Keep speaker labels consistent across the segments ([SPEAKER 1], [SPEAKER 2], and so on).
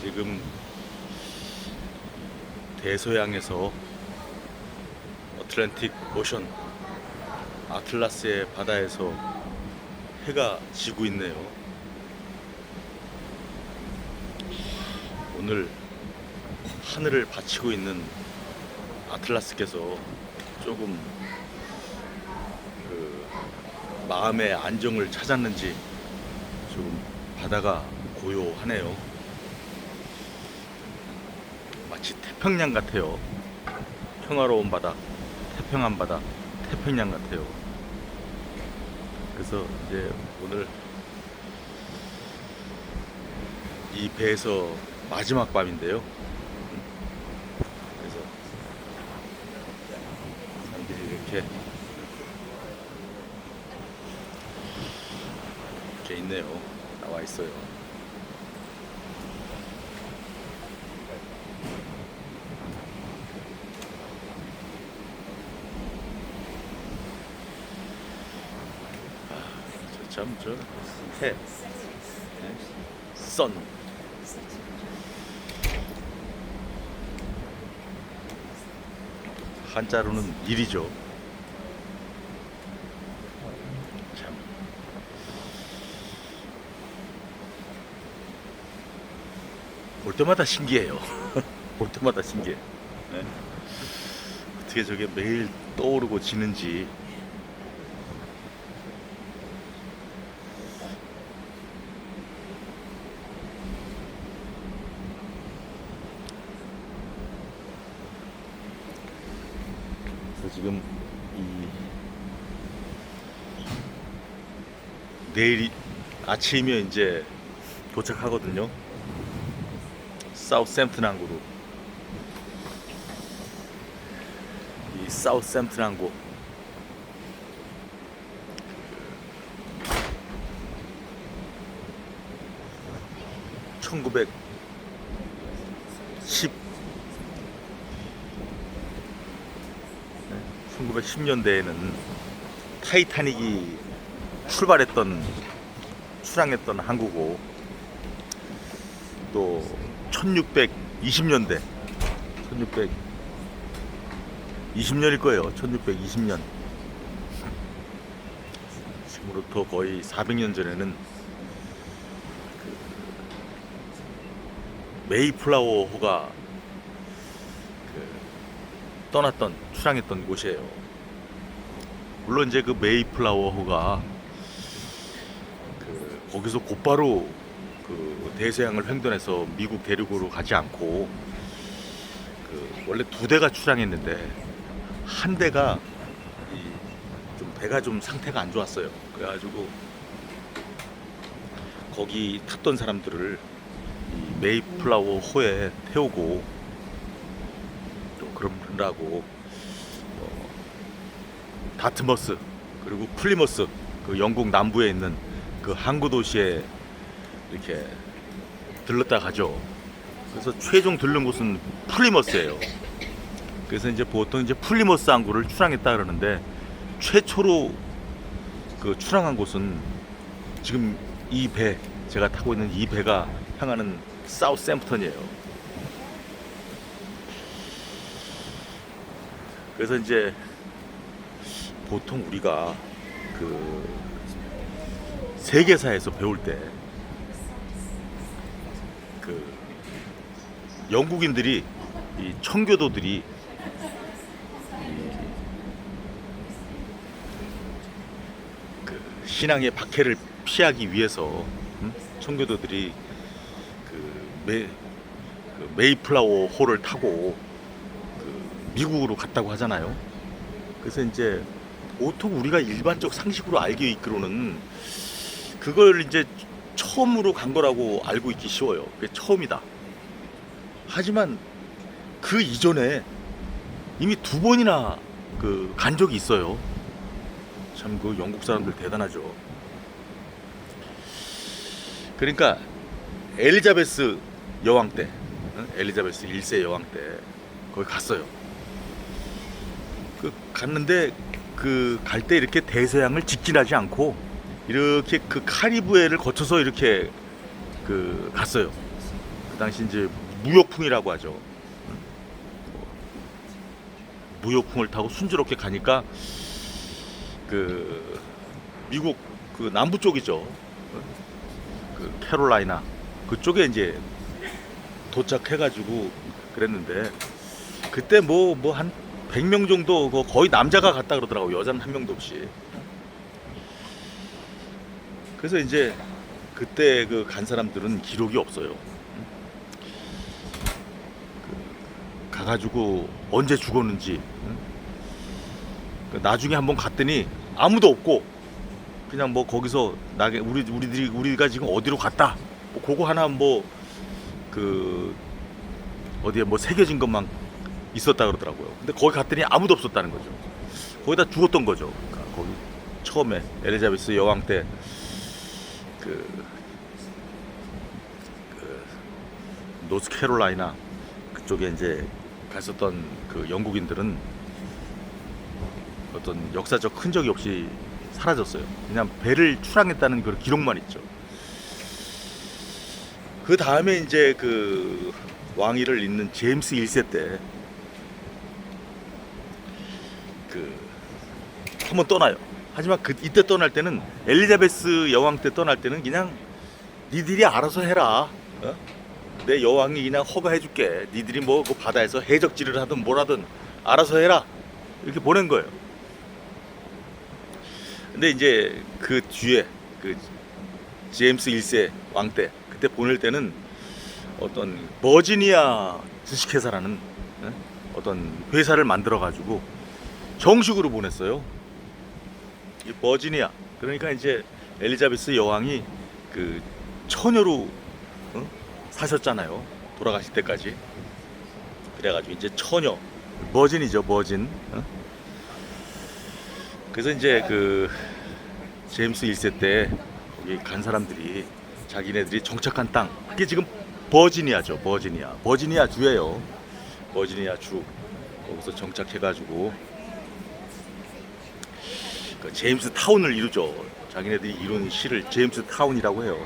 [SPEAKER 1] 지금 대서양에서 어틀랜틱 오션 아틀라스의 바다에서 해가 지고 있네요. 오늘 하늘을 바치고 있는 아틀라스께서 조금 마음의 안정을 찾았는지 좀 바다가 고요하네요. 마치 태평양 같아요. 평화로운 바다, 태평한 바다, 태평양 같아요. 그래서 이제 오늘 이 배에서 마지막 밤인데요. 그래서 사람들이 이렇게 있네요. 나와 있어요. 저 해, 선. 한자로는 일이죠. 참. 볼 때마다 신기해요. 볼 때마다 신기해. 네? 어떻게 저게 매일 떠오르고 지는지. 그래서 지금 내일 아침이면 이제 도착하거든요. 사우샘프턴 항구로. 이 사우샘프턴 항구 1910년대에는 타이타닉이 출항했던 항구고, 또 1620년대 1620년일 거예요. 1620년. 지금으로부터 거의 400년 전에는 메이플라워호가 출항했던 곳이에요. 물론 이제 그 메이플라워호가 거기서 곧바로 대서양을 횡단해서 미국 대륙으로 가지 않고 원래 두 대가 출항했는데 한 대가 좀 배가 좀 상태가 안 좋았어요. 그래가지고 거기 탔던 사람들을 이 메이플라워 호에 태우고 또 그러라고 다트머스 그리고 플리머스, 그 영국 남부에 있는 그 항구 도시에 이렇게 들렀다 가죠. 그래서 최종 들른 곳은 플리머스예요. 그래서 이제 보통 이제 플리머스 항구를 출항했다 그러는데, 최초로 출항한 곳은 지금 제가 타고 있는 이 배가 향하는 사우샘프턴이에요. 그래서 이제 보통 우리가 세계사에서 배울 때 영국인들이, 이 청교도들이 신앙의 박해를 피하기 위해서 청교도들이 메이플라워 호를 타고 미국으로 갔다고 하잖아요. 그래서 이제 보통 우리가 일반적 상식으로 알기 있기로는 그걸 이제 처음으로 간 거라고 알고 있기 쉬워요. 그게 처음이다. 하지만 그 이전에 이미 두 번이나 간 적이 있어요. 참 영국 사람들 대단하죠. 그러니까 엘리자베스 여왕 때, 엘리자베스 1세 여왕 때 거기 갔어요. 갔는데 갈 때 이렇게 대서양을 직진하지 않고 이렇게 카리브해를 거쳐서 이렇게 갔어요. 당시 이제 무역풍이라고 하죠. 무역풍을 타고 순조롭게 가니까 그 미국 그 남부 쪽이죠. 그 캐롤라이나 그쪽에 이제 도착해가지고 그랬는데 그때 뭐 한 100명 정도 거의 남자가 갔다 그러더라고. 여자는 한 명도 없이. 그래서 이제 그때 그 간 사람들은 기록이 없어요. 가가지고 언제 죽었는지. 나중에 한번 갔더니 아무도 없고 그냥 뭐 거기서 나게 우리가 지금 어디로 갔다. 뭐 그거 하나 뭐 그 어디에 뭐 새겨진 것만 있었다 그러더라고요. 근데 거기 갔더니 아무도 없었다는 거죠. 거기다 죽었던 거죠. 그러니까 거기 처음에 엘리자베스 여왕 때 그 노스캐롤라이나 그쪽에 이제 갔었던 그 영국인들은 어떤 역사적 흔적이 없이 사라졌어요. 그냥 배를 출항했다는 그 기록만 있죠. 그 다음에 이제 그 왕위를 잇는 제임스 1세 때 그 한번 떠나요. 하지만 이때 떠날 때는 엘리자베스 여왕 때 떠날 때는 그냥 니들이 알아서 해라. 내 여왕이 그냥 허가해줄게. 니들이 뭐 그 바다에서 해적질을 하든 뭘 하든 알아서 해라. 이렇게 보낸 거예요. 근데 이제 그 뒤에 그 제임스 1세 왕 때 그때 보낼 때는 어떤 버지니아 주식회사라는 어떤 회사를 만들어 가지고 정식으로 보냈어요. 이 버지니아. 그러니까 이제 엘리자베스 여왕이 그 처녀로 사셨잖아요. 돌아가실 때까지. 그래가지고 이제 처녀 버진이죠, 버진. 그래서 이제 그 제임스 1세 때 거기 간 사람들이 자기네들이 정착한 땅 그게 지금 버지니아죠. 버지니아 주예요. 버지니아 주 거기서 정착해가지고 그 제임스 타운을 이루죠. 자기네들이 이룬 시를 제임스 타운이라고 해요.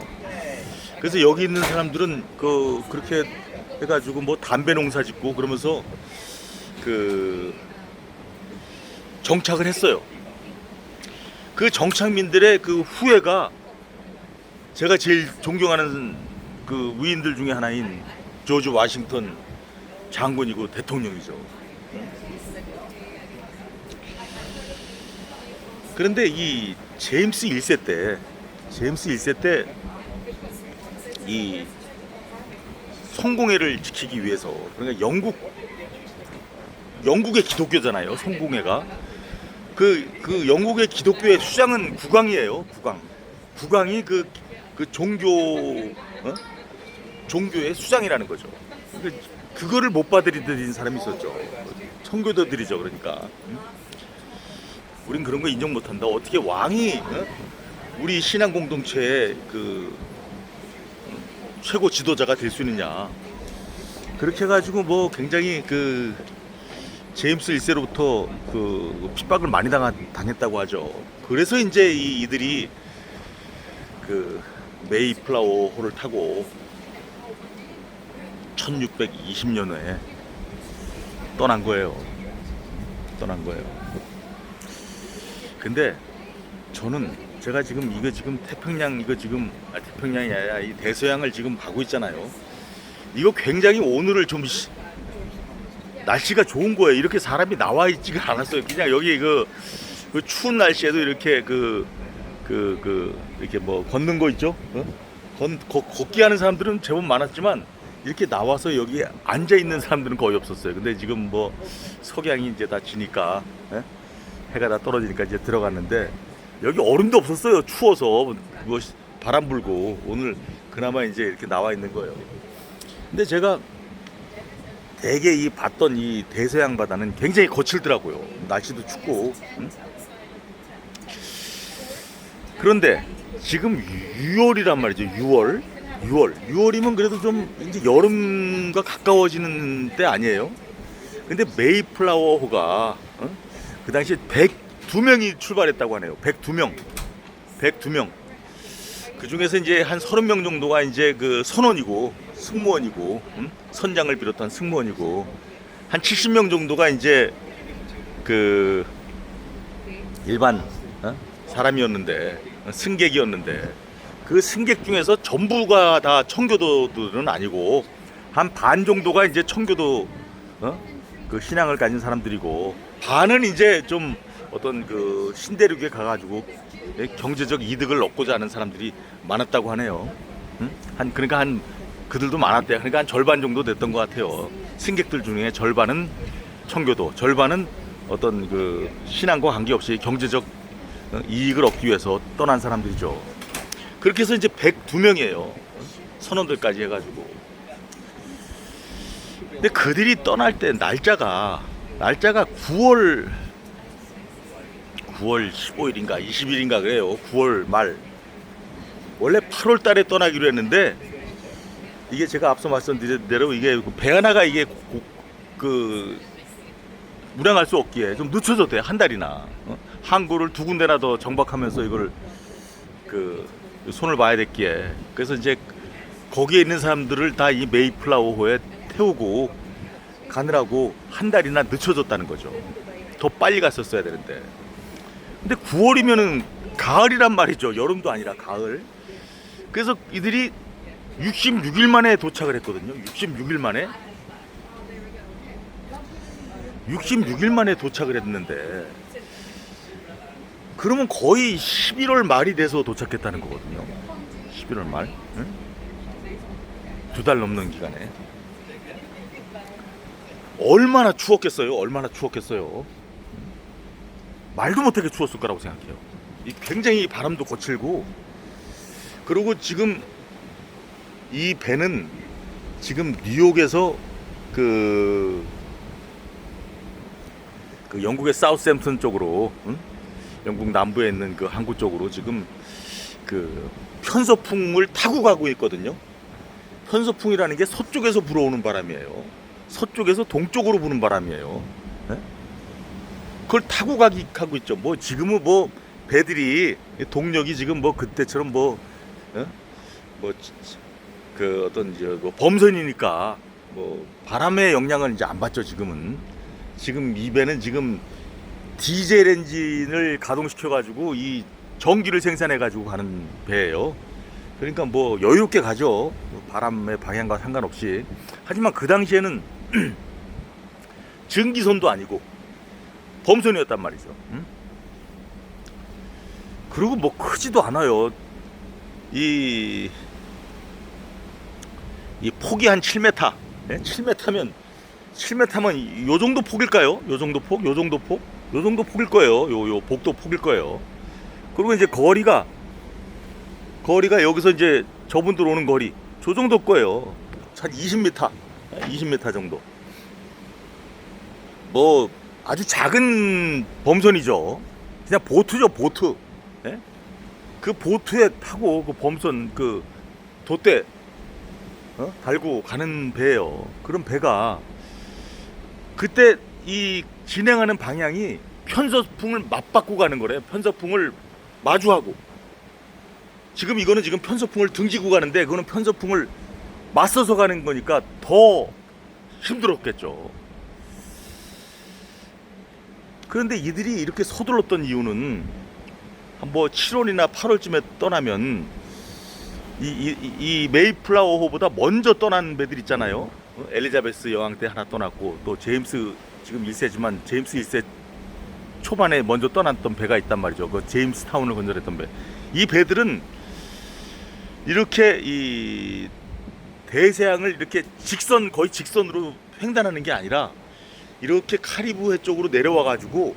[SPEAKER 1] 그래서 여기 있는 사람들은 그렇게 해가지고 뭐 담배 농사 짓고 그러면서 그 정착을 했어요. 그 정착민들의 그 후예가 제가 제일 존경하는 그 위인들 중에 하나인 조지 워싱턴 장군이고 대통령이죠. 그런데 이 제임스 1세 때 이 성공회를 지키기 위해서 그러니까 영국의 기독교잖아요. 성공회가 그 영국의 기독교의 수장은 국왕이에요. 국왕이 그 종교의 수장이라는 거죠. 그거를 못 받아들이는 사람이 있었죠. 청교도들이죠. 그러니까 우린 그런 거 인정 못한다. 어떻게 왕이 우리 신앙 공동체의 그 최고 지도자가 될 수 있느냐. 그렇게 해가지고 뭐 굉장히 그 제임스 1세로부터 그 핍박을 많이 당했다고 하죠. 그래서 이제 이들이 그 메이플라워 호를 타고 1620년에 떠난 거예요. 근데 저는 제가 지금 태평양이 아니라 이 대서양을 지금 가고 있잖아요. 이거 굉장히 오늘을 좀 날씨가 좋은 거예요. 이렇게 사람이 나와 있지가 않았어요. 그냥 여기 그 추운 날씨에도 이렇게 이렇게 뭐 걷는 거 있죠? 걷기 하는 사람들은 제법 많았지만 이렇게 나와서 여기 앉아 있는 사람들은 거의 없었어요. 근데 지금 뭐 석양이 이제 다 지니까 해가 다 떨어지니까 이제 들어갔는데 여기 얼음도 없었어요. 추워서 뭐 바람 불고 오늘 그나마 이제 이렇게 나와 있는 거예요. 근데 제가 되게 봤던 이 대서양 바다는 굉장히 거칠더라고요. 날씨도 춥고. 그런데 지금 6월이란 말이죠. 6월이면 그래도 좀 이제 여름과 가까워지는 때 아니에요? 근데 메이플라워호가 그 당시에 102명이 출발했다고 하네요. 102명. 그 중에서 이제 한 30명 정도가 이제 그 선원이고 승무원이고, 선장을 비롯한 승무원이고, 한 70명 정도가 이제 그 일반 사람이었는데, 승객이었는데, 그 승객 중에서 전부가 다 청교도들은 아니고 한 반 정도가 이제 청교도 그 신앙을 가진 사람들이고, 반은 이제 좀 어떤 그 신대륙에 가가지고 경제적 이득을 얻고자 하는 사람들이 많았다고 하네요. 그러니까 한 그들도 많았대요. 그러니까 한 절반 정도 됐던 것 같아요. 승객들 중에 절반은 청교도, 절반은 어떤 그 신앙과 관계없이 경제적 이익을 얻기 위해서 떠난 사람들이죠. 그렇게 해서 이제 102명이에요. 선원들까지 해가지고. 근데 그들이 떠날 때 날짜가 9월 15일인가 20일인가 그래요. 9월 말. 원래 8월 달에 떠나기로 했는데, 이게 제가 앞서 말씀드린 대로 이게 배 하나가 이게 그 운항할 수 없기에 좀 늦춰졌대요. 한 달이나. 항구를 두 군데나 더 정박하면서 이걸 그 손을 봐야 됐기에, 그래서 이제 거기에 있는 사람들을 다 이 메이플라워호에 태우고 가느라고 한 달이나 늦춰졌다는 거죠. 더 빨리 갔었어야 되는데. 근데 9월이면은 가을이란 말이죠. 여름도 아니라 가을. 그래서 이들이 66일 만에 도착을 했거든요. 66일 만에. 66일 만에 도착을 했는데, 그러면 거의 11월 말이 돼서 도착했다는 거거든요. 11월 말. 응? 2달 넘는 기간에. 얼마나 추웠겠어요. 얼마나 추웠겠어요. 말도 못하게 추웠을 거라고 생각해요. 굉장히 바람도 거칠고, 그리고 지금 이 배는 지금 뉴욕에서 그 영국의 사우스햄튼 쪽으로, 영국 남부에 있는 그 항구 쪽으로 지금 그 편서풍을 타고 가고 있거든요. 편서풍이라는 게 서쪽에서 불어오는 바람이에요. 서쪽에서 동쪽으로 부는 바람이에요. 네? 그걸 타고 가고 있죠. 뭐 지금은 뭐 배들이 동력이 지금 뭐 그때처럼 뭐 그 어떤 이제 뭐 범선이니까 뭐 바람의 영향을 이제 안 받죠. 지금 이 배는 지금 디젤 엔진을 가동시켜 가지고 이 전기를 생산해 가지고 가는 배예요. 그러니까 뭐 여유롭게 가죠. 바람의 방향과 상관없이. 하지만 그 당시에는 증기선도 아니고 범선이었단 말이죠. 그리고 뭐 크지도 않아요. 이 폭이 한 7m. 네? 7m면 요 정도 폭일까요? 요 정도 폭? 요 정도 폭일 거예요. 요 복도 폭일 거예요. 그리고 이제 거리가 여기서 이제 저분들 오는 거리 저 정도 거예요. 한 20m. 20m 정도. 뭐 아주 작은 범선이죠. 그냥 보트죠, 보트. 네? 그 보트에 타고 그 범선 그 돛대 달고 가는 배예요. 그런 배가 그때 이 진행하는 방향이 편서풍을 맞받고 가는 거래요. 편서풍을 마주하고. 지금 이거는 지금 편서풍을 등지고 가는데, 그거는 편서풍을 맞서서 가는 거니까 더 힘들었겠죠. 그런데 이들이 이렇게 서둘렀던 이유는 뭐 7월이나 8월쯤에 떠나면 이 메이플라워호보다 먼저 떠난 배들 있잖아요. 엘리자베스 여왕 때 하나 떠났고, 또 제임스 지금 1세지만 제임스 1세 초반에 먼저 떠났던 배가 있단 말이죠. 그 제임스 타운을 건설했던 배. 이 배들은 이렇게 이 대서양을 이렇게 거의 직선으로 횡단하는 게 아니라 이렇게 카리브해 쪽으로 내려와 가지고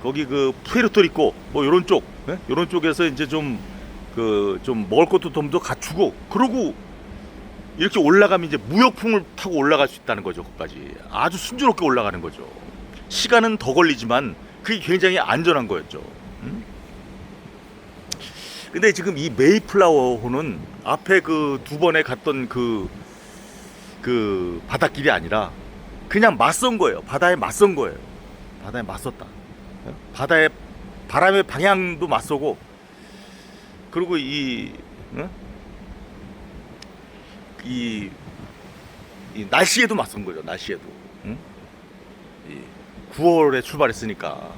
[SPEAKER 1] 거기 그 푸에르토리코 뭐 요런 쪽, 요런 쪽에서 이제 좀 먹을 것도 좀 더 갖추고, 그러고 이렇게 올라가면 이제 무역풍을 타고 올라갈 수 있다는 거죠. 거기까지 아주 순조롭게 올라가는 거죠. 시간은 더 걸리지만 그게 굉장히 안전한 거였죠. 근데 지금 이 메이플라워호는 앞에 그 두 번에 갔던 그 바닷길이 아니라 그냥 맞선 거예요. 바다에 맞선 거예요. 바다에 맞섰다. 바다에 바람의 방향도 맞서고, 그리고 이, 이 날씨에도 맞선 거죠. 날씨에도. 응? 이 9월에 출발했으니까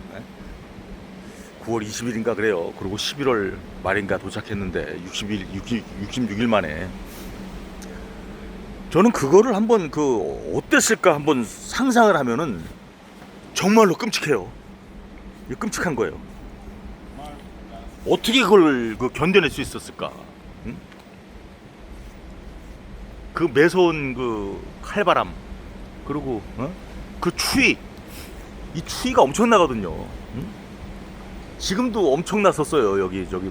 [SPEAKER 1] 9월 20일인가 그래요. 그리고 11월 말인가 도착했는데 66일 만에 저는 그거를 한번 어땠을까 한번 상상을 하면은 정말로 끔찍해요. 끔찍한 거예요. 어떻게 그걸 견뎌낼 수 있었을까? 응? 그 매서운 칼바람 그리고 그 추위 이 추위가 엄청나거든요. 응? 지금도 엄청났었어요. 여기 저기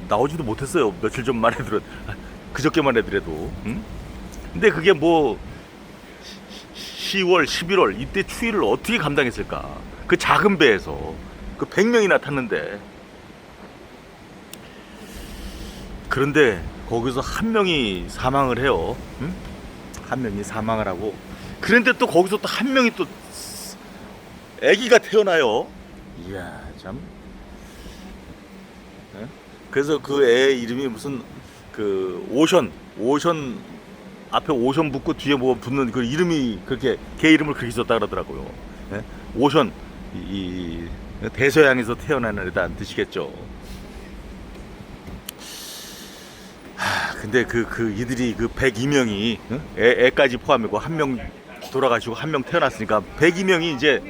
[SPEAKER 1] 나오지도 못했어요. 며칠 전만 해도 그저께만 해더라도. 응? 근데 그게 뭐 10월, 11월 이때 추위를 어떻게 감당했을까? 그 작은 배에서 그 100명이나 탔는데 그런데 거기서 한 명이 사망을 해요. 응? 한 명이 사망을 하고 그런데 또 거기서 또 한 명이 또 아기가 태어나요. 이야 참. 그래서 그 애 이름이 무슨 오션 앞에 오션 붙고 뒤에 뭐 붙는 그 이름이 그렇게 걔 이름을 그렇게 썼다 그러더라고요. 예? 오션 이 대서양에서 태어난 애다는 뜻이겠죠. 근데 이들이 102명이 애까지 포함이고 한 명 돌아가시고 한 명 태어났으니까 102명이 이제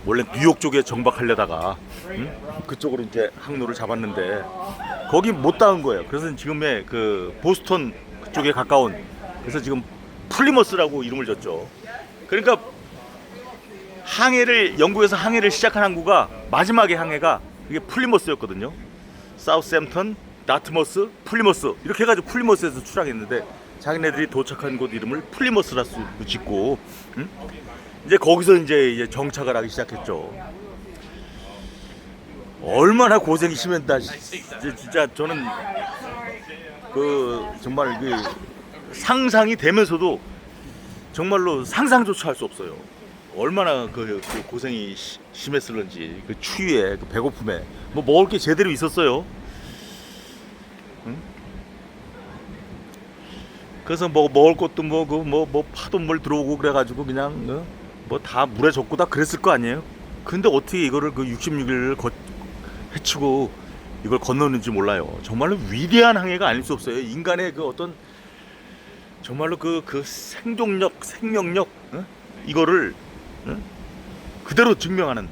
[SPEAKER 1] 원래 뉴욕 쪽에 정박하려다가 그쪽으로 이제 항로를 잡았는데 거기 못 닿은 거예요. 그래서 지금의 보스턴 그쪽에 가까운 그래서 지금 플리머스라고 이름을 줬죠. 그러니까 영국에서 항해를 시작한 항구가 마지막에 항해가 그게 플리머스였거든요. 사우샘턴, 다트머스, 플리머스 이렇게 해가지고 플리머스에서 출항했는데 자기네들이 도착한 곳 이름을 플리머스라 짓고 이제 거기서 이제 정착을 하기 시작했죠. 얼마나 고생이 심했다. 진짜 저는 정말 상상이 되면서도 정말로 상상조차 할 수 없어요. 얼마나 고생이 심했을런지 그 추위에 그 배고픔에 뭐 먹을 게 제대로 있었어요. 응? 그래서 뭐 먹을 것도 뭐 파도물 들어오고 그래가지고 그냥 뭐 다 물에 젖고 다 그랬을 거 아니에요. 근데 어떻게 이거를 66일을 헤치고 이걸 건너는지 몰라요. 정말로 위대한 항해가 아닐 수 없어요. 인간의 어떤 정말로 생명력 이거를 그대로 증명하는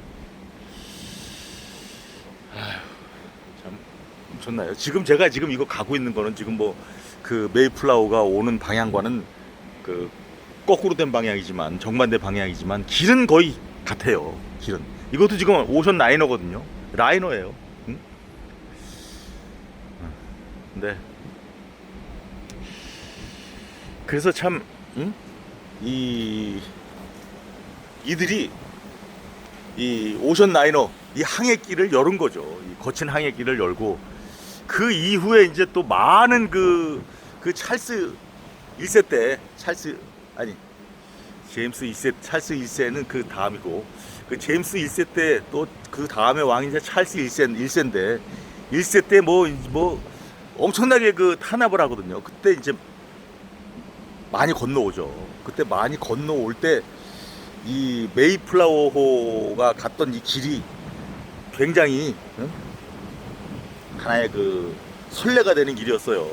[SPEAKER 1] 참 엄청나요. 제가 지금 이거 가고 있는 거는 지금 메이플라워가 오는 방향과는 거꾸로 된 방향이지만 정반대 방향이지만 길은 거의 같아요. 길은 이것도 지금 오션 라이너거든요. 라이너예요. 응? 네. 그래서 참 이들이 이 오션 라이너 이 항해길을 열은 거죠. 이 거친 항해길을 열고 그 이후에 이제 또 많은 찰스 1세 때 제임스 2세 찰스 1세는 그 다음이고 제임스 1세 때 또 그 다음에 왕이 이제 찰스 1세인데 1세 때 뭐 엄청나게 탄압을 하거든요. 그때 이제 많이 건너오죠. 그때 많이 건너올 때 이 메이플라워호가 갔던 이 길이 굉장히 하나의 선례가 되는 길이었어요.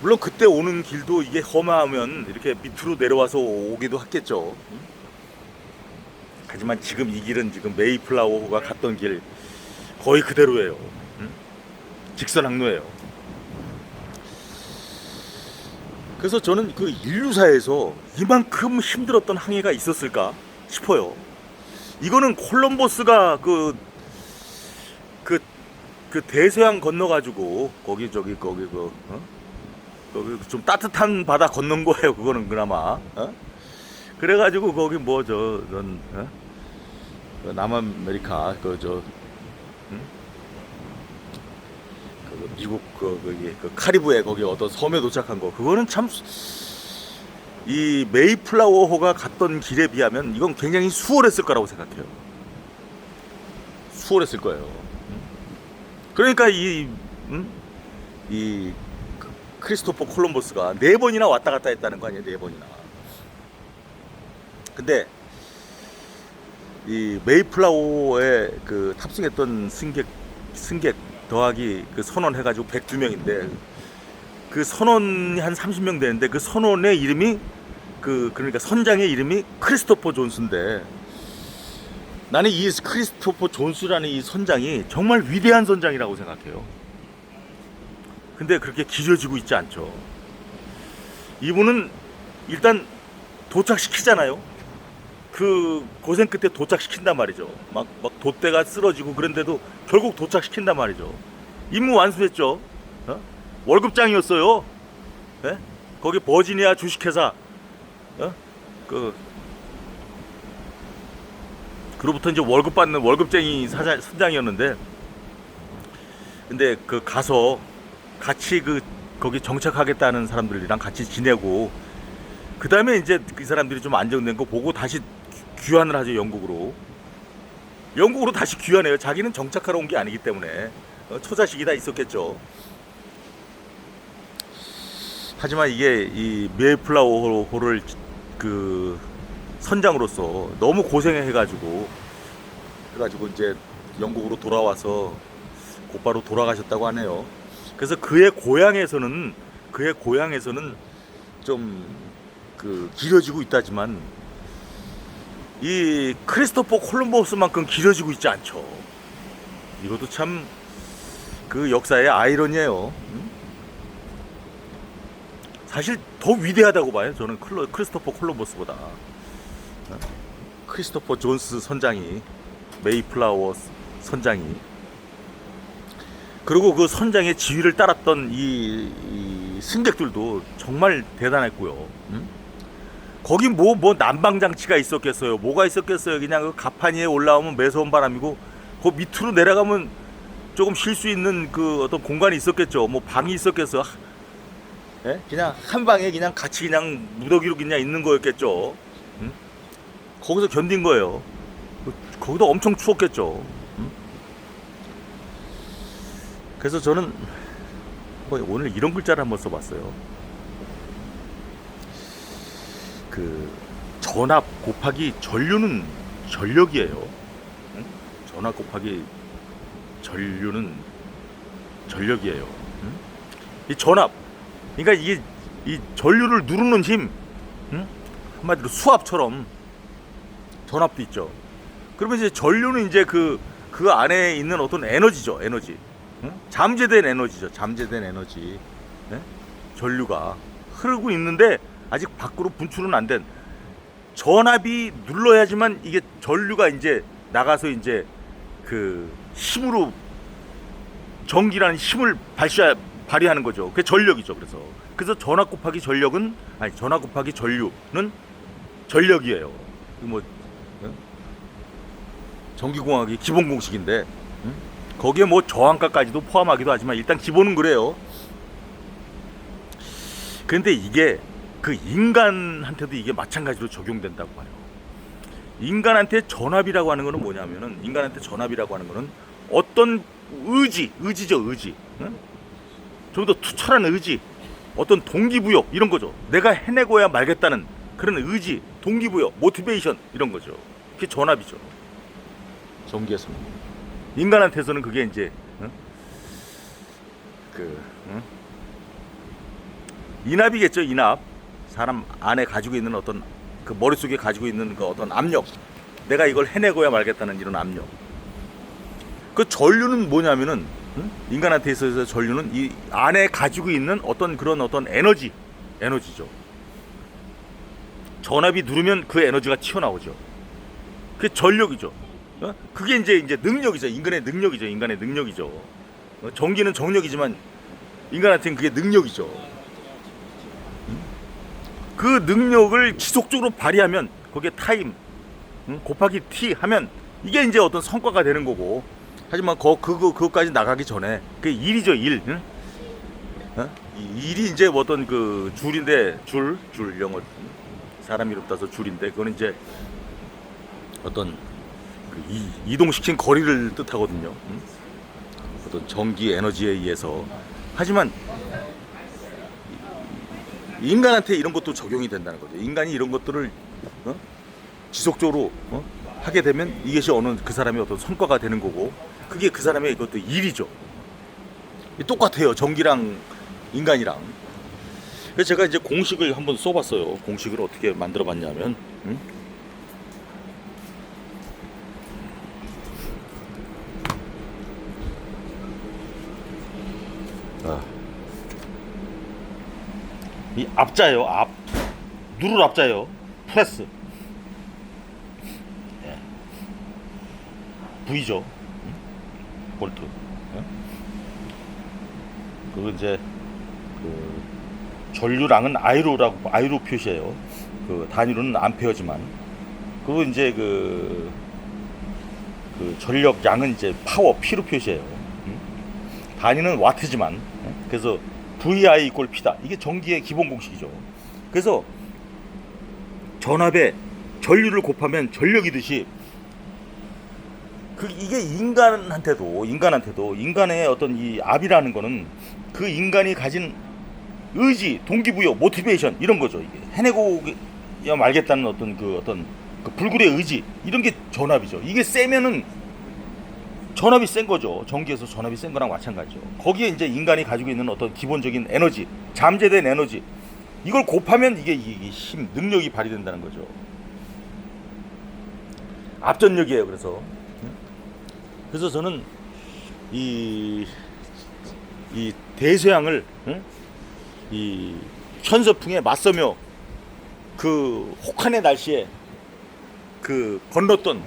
[SPEAKER 1] 물론 그때 오는 길도 이게 험하면 이렇게 밑으로 내려와서 오기도 했겠죠. 하지만 지금 이 길은 지금 메이플라워호가 갔던 길 거의 그대로예요. 직선 항로예요. 그래서 저는 인류사에서 이만큼 힘들었던 항해가 있었을까 싶어요. 이거는 콜럼버스가 대서양 건너가지고 거기 좀 따뜻한 바다 건넌 거예요. 그거는 그나마. 그래가지고 거기 남아메리카 미국 카리브해 거기 어떤 섬에 도착한 거 그거는 참 이 메이플라워호가 갔던 길에 비하면 이건 굉장히 수월했을 거라고 생각해요. 수월했을 거예요. 그러니까 이 이 크리스토퍼 콜럼버스가 4번이나 왔다 갔다 했다는 거 아니에요? 4번이나. 근데 이 메이플라워에 그 탑승했던 승객 더하기 그 선원 해가지고 102명인데 그 선원이 한 30명 되는데 그 선원의 이름이 그러니까 선장의 이름이 크리스토퍼 존스인데 나는 이 크리스토퍼 존스라는 이 선장이 정말 위대한 선장이라고 생각해요. 근데 그렇게 기려지고 있지 않죠. 이분은 일단 도착시키잖아요. 그 고생 끝에 도착시킨단 말이죠. 막 돛대가 쓰러지고 그런데도 결국 도착시킨단 말이죠. 임무 완수했죠. 어? 월급장이었어요. 네? 거기 버지니아 주식회사 그로부터 이제 월급 받는 월급쟁이 선장이었는데, 근데 그 가서 같이 거기 정착하겠다는 사람들이랑 같이 지내고, 그 다음에 이제 그 사람들이 좀 안정된 거 보고 다시 귀환을 하죠. 영국으로 다시 귀환해요. 자기는 정착하러 온 게 아니기 때문에. 처자식이 다 있었겠죠. 하지만 이게 이 메이플라워호를 그 선장으로서 너무 고생해가지고 이제 영국으로 돌아와서 곧바로 돌아가셨다고 하네요. 그래서 그의 고향에서는 좀 길어지고 있다지만 이 크리스토퍼 콜럼버스만큼 길어지고 있지 않죠. 이것도 참 그 역사의 아이러니예요. 사실 더 위대하다고 봐요. 저는 크리스토퍼 콜럼버스보다. 크리스토퍼 존스 선장이, 메이플라워 선장이, 그리고 그 선장의 지휘를 따랐던 이 승객들도 정말 대단했고요. 거기 뭐 난방장치가 있었겠어요? 뭐가 있었겠어요? 그냥 그 가판 위에 올라오면 매서운 바람이고, 그 밑으로 내려가면 조금 쉴 수 있는 그 어떤 공간이 있었겠죠. 뭐 방이 있었겠어. 예? 그냥 한 방에 그냥 같이 그냥 무더기로 그냥 있는 거였겠죠. 거기서 견딘 거예요. 거기도 엄청 추웠겠죠. 그래서 저는 오늘 이런 글자를 한번 써봤어요. 그 전압 곱하기 전류는 전력이에요. 전압 곱하기 전류는 전력이에요. 이 전압, 그러니까 이게 이 전류를 누르는 힘, 한마디로 수압처럼 전압도 있죠. 그러면 이제 전류는 이제 그 안에 있는 어떤 에너지죠, 에너지. 잠재된 에너지죠, 잠재된 에너지. 전류가 흐르고 있는데 아직 밖으로 분출은 안 된, 전압이 눌러야지만 이게 전류가 이제 나가서 이제 그 힘으로 전기라는 힘을 발휘하는 거죠. 그게 전력이죠. 그래서 전압 곱하기 전력은, 아니 전압 곱하기 전류는 전력이에요. 뭐 전기공학의 기본 공식인데, 거기에 뭐 저항가까지도 포함하기도 하지만 일단 기본은 그래요. 그런데 이게 그 인간한테도 이게 마찬가지로 적용된다고 봐요. 인간한테 전압이라고 하는 거는 뭐냐면은, 인간한테 전압이라고 하는 거는 어떤 의지죠, 의지. 좀 더 투철한 의지, 어떤 동기부여, 이런 거죠. 내가 해내고야 말겠다는 그런 의지, 동기부여, 모티베이션, 이런 거죠. 그게 전압이죠. 전기에서는. 인간한테서는 그게 이제 인압이겠죠. 인압. 사람 안에 가지고 있는 어떤 그 머릿속에 가지고 있는 그 어떤 압력, 내가 이걸 해내고야 말겠다는 이런 압력. 그 전류는 뭐냐면은, 인간한테 있어서 전류는 이 안에 가지고 있는 어떤 에너지죠. 전압이 누르면 그 에너지가 튀어나오죠. 그게 전력이죠. 그게 이제 능력이죠. 인간의 능력이죠. 전기는 정력이지만 인간한테는 그게 능력이죠. 그 능력을 지속적으로 발휘하면 거기에 타임 곱하기 t 하면 이게 이제 어떤 성과가 되는 거고, 하지만 그거까지 나가기 전에 그게 일이죠, 일. 일이 이제 어떤 그 줄인데, 줄 영어 사람 이름 따서 줄인데, 그거는 이제 어떤 이동시킨 거리를 뜻하거든요. 어떤 전기 에너지에 의해서. 하지만 인간한테 이런 것도 적용이 된다는 거죠. 인간이 이런 것들을 지속적으로 하게 되면 이것이 어느 그 사람의 어떤 성과가 되는 거고, 그게 그 사람의 이것도 일이죠. 똑같아요, 전기랑 인간이랑. 그래서 제가 이제 공식을 한번 써봤어요. 공식을 어떻게 만들어봤냐면, 이 앞자예요. 누를 앞자예요. 프레스. 예. V죠. 볼트. 예? 그리고 이제 그 전류량은 아이로 표시해요. 그 단위로는 암페어지만. 그리고 이제 그 전력량은 이제 P로 표시해요. 단위는 와트지만. 그래서 VI 이꼴 P다. 이게 전기의 기본 공식이죠. 그래서 전압에 전류를 곱하면 전력이듯이, 이게 인간한테도 인간의 어떤 이 압이라는 거는 그 인간이 가진 의지, 동기부여, 모티베이션, 이런 거죠. 이게 해내고야 말겠다는 어떤 그 불굴의 의지, 이런 게 전압이죠. 이게 세면은 전압이 센 거죠. 전기에서 전압이 센 거랑 마찬가지죠. 거기에 이제 인간이 가지고 있는 어떤 기본적인 에너지, 잠재된 에너지, 이걸 곱하면 이게 힘, 능력이 발휘된다는 거죠. 압전력이에요. 그래서 저는 이 대서양을 이 현서풍에 맞서며 그 혹한의 날씨에 그 건넜던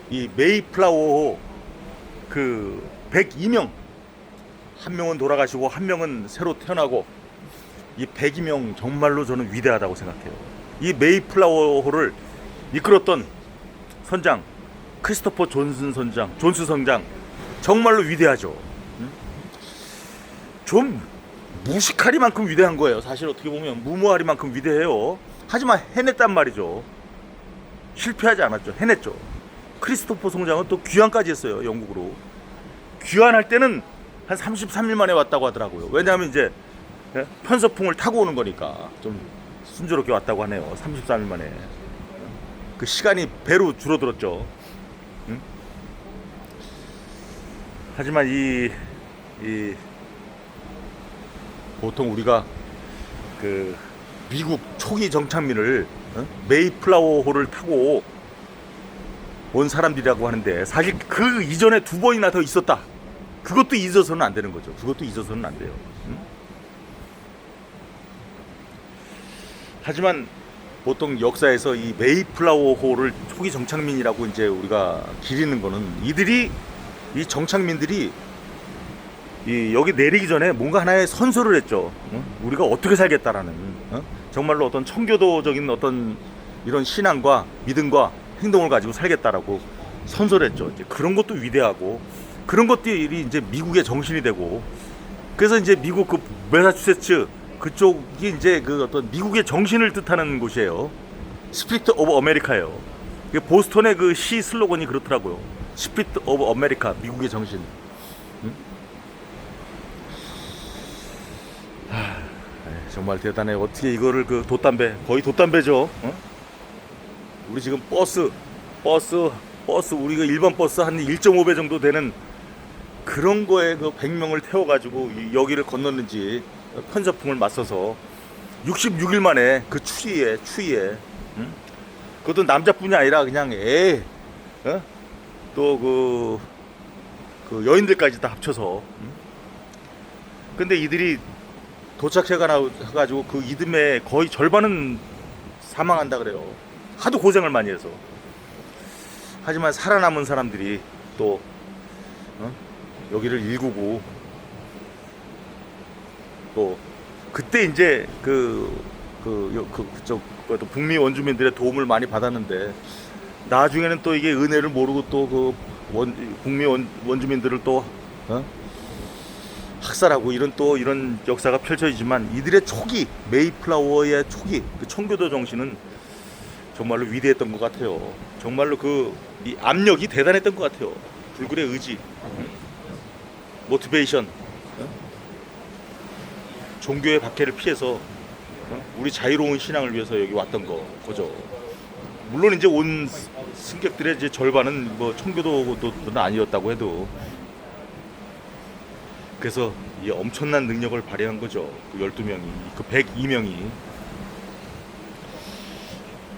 [SPEAKER 1] 이 메이플라워 그 102명, 한 명은 돌아가시고 한 명은 새로 태어나고, 이 102명 정말로 저는 위대하다고 생각해요. 이 메이플라워호를 이끌었던 선장 크리스토퍼 존스 선장 정말로 위대하죠. 좀 무식하리만큼 위대한 거예요. 사실 어떻게 보면 무모하리만큼 위대해요. 하지만 해냈단 말이죠. 실패하지 않았죠. 해냈죠. 크리스토퍼 선장은 또 귀환까지 했어요. 영국으로. 귀환할 때는 한 33일 만에 왔다고 하더라고요. 왜냐하면 이제 편서풍을 타고 오는 거니까 좀 순조롭게 왔다고 하네요. 33일 만에. 그 시간이 배로 줄어들었죠. 응? 하지만 보통 우리가 그 미국 초기 정착민을 메이플라워호를 타고 온 사람들이라고 하는데, 사실 그 이전에 2번이나 더 있었다. 그것도 잊어서는 안 되는 거죠. 그것도 잊어서는 안 돼요. 하지만 보통 역사에서 이 메이플라워호를 초기 정착민이라고 이제 우리가 기리는 거는, 이 정착민들이 여기 내리기 전에 뭔가 하나의 선서를 했죠. 우리가 어떻게 살겠다라는, 정말로 어떤 청교도적인 어떤 이런 신앙과 믿음과 행동을 가지고 살겠다라고 선서를 했죠. 이제 그런 것도 위대하고, 그런 것들이 이제 미국의 정신이 되고, 그래서 이제 미국 그 매사추세츠 그쪽이 이제 그 어떤 미국의 정신을 뜻하는 곳이에요. 스피릿 오브 아메리카예요. 보스턴의 그 시 슬로건이 그렇더라고요. 스피릿 오브 아메리카, 미국의 정신. 정말 대단해. 어떻게 이거를 그 거의 돛담배죠. 우리 지금 버스 우리가 일반 버스 한 1.5배 정도 되는 그런 거에 그 100명을 태워가지고 여기를 건넜는지, 편서풍을 맞서서 66일 만에 그 추위에, 그것도 남자뿐이 아니라 그냥 또 그 여인들까지 다 합쳐서. 근데 이들이 도착해가지고 그 이듬해 거의 절반은 사망한다 그래요. 하도 고생을 많이 해서. 하지만 살아남은 사람들이 또 여기를 일구고, 또 그때 이제 북미 원주민들의 도움을 많이 받았는데, 나중에는 또 이게 은혜를 모르고 또 북미 원주민들을 또 학살하고 이런 역사가 펼쳐지지만, 이들의 초기, 메이플라워의 초기 그 청교도 정신은 정말로 위대했던 것 같아요. 정말로 이 압력이 대단했던 것 같아요. 불굴의 의지. 모티베이션, 종교의 박해를 피해서 우리 자유로운 신앙을 위해서 여기 왔던 거죠. 물론 이제 온 승객들의 이제 절반은 뭐 청교도는 아니었다고 해도, 그래서 이 엄청난 능력을 발휘한 거죠. 그 12명이, 그 102명이.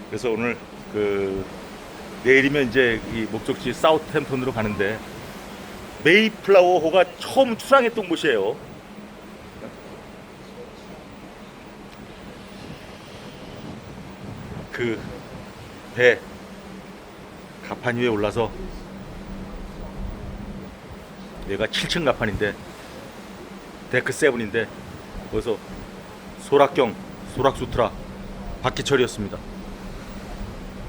[SPEAKER 1] 그래서 오늘 그 내일이면 이제 이 목적지 사우스햄튼으로 가는데, 메이플라워호가 처음 출항했던 곳이에요. 그 배 가판 위에 올라서, 얘가 7층 가판인데 데크 7인데, 거기서 소락경, 소락수트라 박기철이었습니다.